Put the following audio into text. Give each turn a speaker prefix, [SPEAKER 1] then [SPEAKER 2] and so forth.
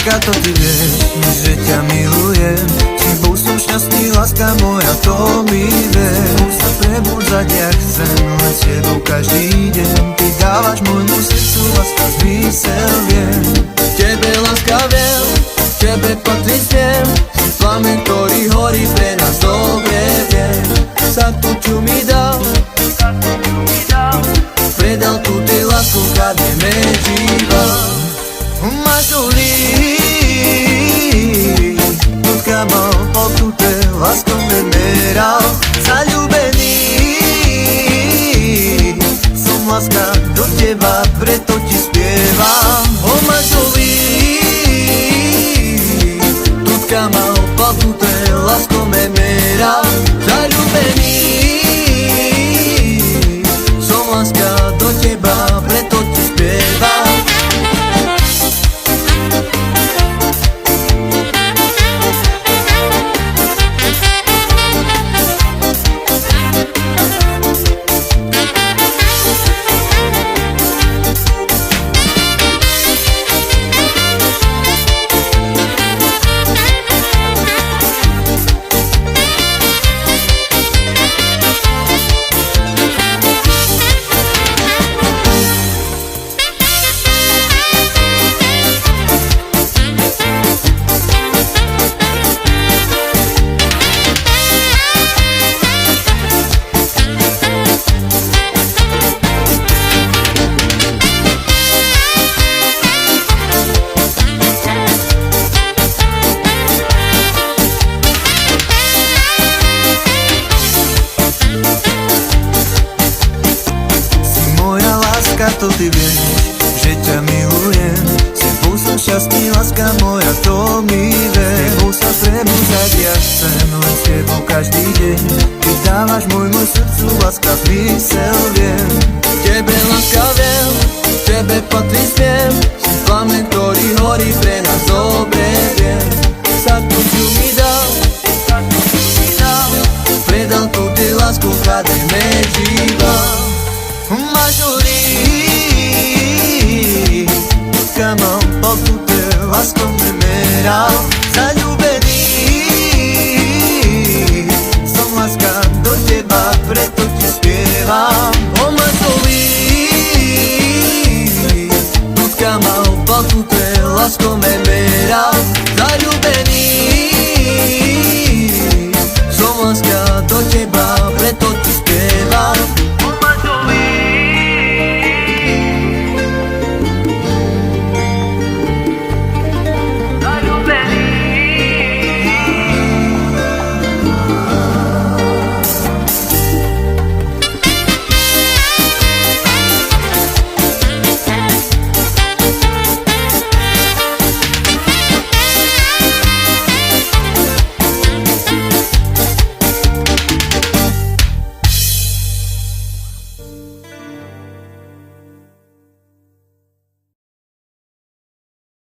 [SPEAKER 1] láska, to ty vieš, že ťa milujem. S tebou som šťastný, láska moja, to mi ver. Môžem sa prebudzať, jak chcem, len s tebou každý deň. Ty dávaš môjmu srdcu, láska, zmysel, viem. Tebe, láska, viem, tebe patrí spiem. Si plamen, ktorý horí pre nás, dobre viem. Za to, čo mi dal, predal tu ty lásku, kradneme živa. Mažolí, ľudka mal potute, láskou me meral. Zaľúbený, som láska do teba, preto ti spievam. O mažolí, ľudka mal potute, láskou me meral. Zaľúbený, som láska do teba, preto ti spievam. To ty vieš, že ťa milujem. S tebou som šťastný, láska moja, to mi ver. S tebou sa prebudzať, ja chcem, len s tebou každý deň. Ty dávaš môjmu srdcu, láska, zmysel, viem. Tebe, láska, viem, tebe patrí spiem. Si plamen, ktorý horí pre nás, dobre viem. Za to, čo mi dal, predal tu ty lásku, kradneme živa. Mažolí, ľudka mal potute, láskou me meral. Zaľúbený, som láska do teba, preto ti spievam. O mažolí, ľudka mal potute, láskou me